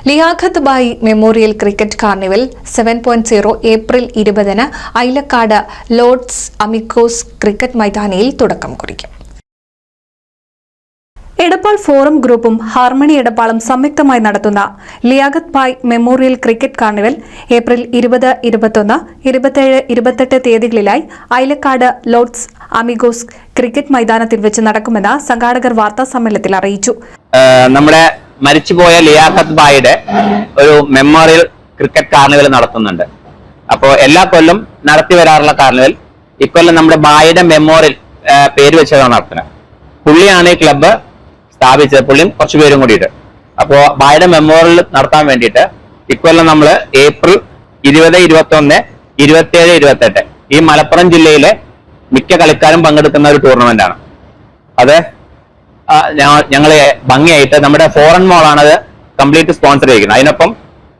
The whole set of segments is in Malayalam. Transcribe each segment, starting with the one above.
Liaquat Bhai memorial cricket carnival 7.0 April 20-ന് ഐലക്കാട് ലോർഡ്സ് അമിക്കോസ് ക്രിക്കറ്റ് മൈതാനിയിൽ തുടക്കം കുറിക്കും. എടപ്പാൾ ഫോറം ഗ്രൂപ്പും ഹാർമണി എടപ്പാളും സംയുക്തമായി നടത്തുന്ന Liaquat Bhai memorial cricket carnival April 20, 21, 27, 28 തീയതികളിലായി ഐലക്കാട് ലോർഡ്സ് അമിഗോസ് ക്രിക്കറ്റ് മൈതാനത്തിൽ വെച്ച് നടക്കുമെന്ന് സംഘാടകർ വാർത്താ സമ്മേളനത്തിൽ അറിയിച്ചു. നമ്മുടെ മരിച്ചുപോയ ലിയാഖത്ത് ബായിയുടെ ഒരു മെമ്മോറിയൽ ക്രിക്കറ്റ് കാർണിവൽ നടത്തുന്നുണ്ട്. അപ്പോൾ എല്ലാ കൊല്ലം നടത്തി വരാറുള്ള കാർണിവൽ ഇക്കൊല്ലം നമ്മുടെ ബായിയുടെ മെമ്മോറിയൽ പേര് വെച്ചതാണ് നടത്തുന്നത്. പുള്ളിയാണ് ഈ ക്ലബ്ബ് സ്ഥാപിച്ചത്, പുള്ളിയും കുറച്ചു പേരും കൂടിയിട്ട്. അപ്പോൾ ബായിയുടെ മെമ്മോറിയൽ നടത്താൻ വേണ്ടിയിട്ട് ഇക്കൊല്ലം നമ്മൾ ഏപ്രിൽ 20, 21, 27, 28 ഈ മലപ്പുറം ജില്ലയിലെ മിക്ക കളിക്കാരും പങ്കെടുക്കുന്ന ഒരു ടൂർണമെന്റ് ആണ്. അത് ഞങ്ങള് ഭംഗിയായിട്ട് നമ്മുടെ ഫോറൻ മോളാണ് അത് കംപ്ലീറ്റ് സ്പോൺസർ ചെയ്യുന്നത്. അതിനൊപ്പം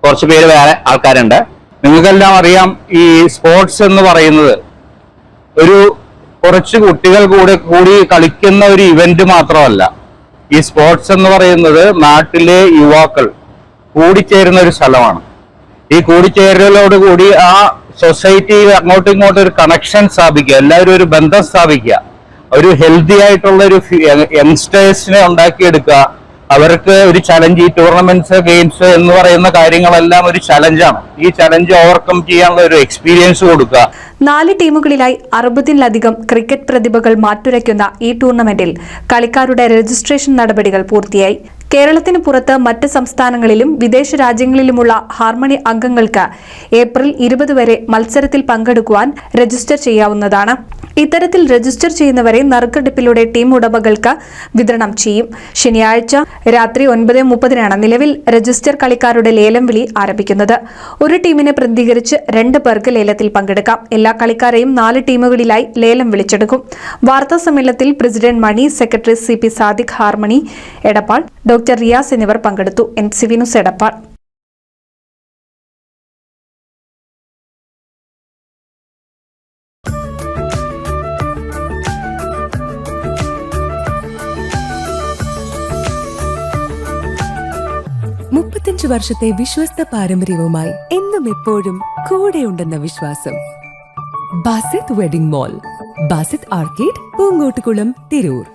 കുറച്ച് പേര് വേറെ ആൾക്കാരുണ്ട്. നിങ്ങൾക്കെല്ലാം അറിയാം, ഈ സ്പോർട്സ് എന്ന് പറയുന്നത് ഒരു കുറച്ച് കുട്ടികൾ കൂടി കളിക്കുന്ന ഒരു ഇവന്റ് മാത്രമല്ല. ഈ സ്പോർട്സ് എന്ന് പറയുന്നത് നാട്ടിലെ യുവാക്കൾ കൂടിച്ചേരുന്ന ഒരു സ്ഥലമാണ്. ഈ കൂടിച്ചേരലോടുകൂടി ആ സൊസൈറ്റിയിൽ അങ്ങോട്ടും ഇങ്ങോട്ടും ഒരു കണക്ഷൻ സ്ഥാപിക്കുക, എല്ലാവരും ഒരു ബന്ധം സ്ഥാപിക്കുക, ഒരു ഹെൽത്തി ആയിട്ടുള്ള ഒരു യങ്സ്റ്റേഴ്സിനെ ഉണ്ടാക്കിയെടുക്കുക. അവർക്ക് ഒരു ചലഞ്ച്, ഈ ടൂർണമെന്റ്സ്, ഗെയിംസ് എന്ന് പറയുന്ന കാര്യങ്ങളെല്ലാം ഒരു ചലഞ്ചാണ്. ഈ ചലഞ്ച് ഓവർകം ചെയ്യാനുള്ള ഒരു എക്സ്പീരിയൻസ് കൊടുക്കുക. 4 ടീമുകളിലായി 60-ലധികം ക്രിക്കറ്റ് പ്രതിഭകൾ മാറ്റുരയ്ക്കുന്ന ഈ ടൂർണമെന്റിൽ കളിക്കാരുടെ രജിസ്ട്രേഷൻ നടപടികൾ പൂർത്തിയായി. കേരളത്തിന് പുറത്ത് മറ്റ് സംസ്ഥാനങ്ങളിലും വിദേശ രാജ്യങ്ങളിലുമുള്ള ഹാർമണി അംഗങ്ങൾക്ക് ഏപ്രിൽ 20 വരെ മത്സരത്തിൽ പങ്കെടുക്കുവാൻ രജിസ്റ്റർ ചെയ്യാവുന്നതാണ്. ഇത്തരത്തിൽ രജിസ്റ്റർ ചെയ്യുന്നവരെ നറുക്കെടുപ്പിലൂടെ ടീം ഉടമകൾക്ക് വിതരണം ചെയ്യും. ശനിയാഴ്ച രാത്രി 9:30-നാണ് നിലവിൽ രജിസ്റ്റർ കളിക്കാരുടെ ലേലം വിളി ആരംഭിക്കുന്നത്. ഒരു ടീമിനെ പ്രതിനിധീകരിച്ച് 2 പേർക്ക് ലേലത്തിൽ പങ്കെടുക്കാം. എല്ലാ കളിക്കാരെയും 4 ടീമുകളിലായി ലേലം വിളിച്ചെടുക്കും. വാർത്താ സമ്മേളനത്തിൽ president Mani, secretary CP Sadiq, harmony Edappal, doctor Riyas എന്നിവർ പങ്കെടുത്തു. NCV news Edappal. വർഷത്തെ വിശ്വസ്ത പാരമ്പര്യവുമായി എന്നും എപ്പോഴും കൂടെയുണ്ടെന്ന വിശ്വാസം. Basith wedding mall, Basith arcade, Poongottukulam, Tirur.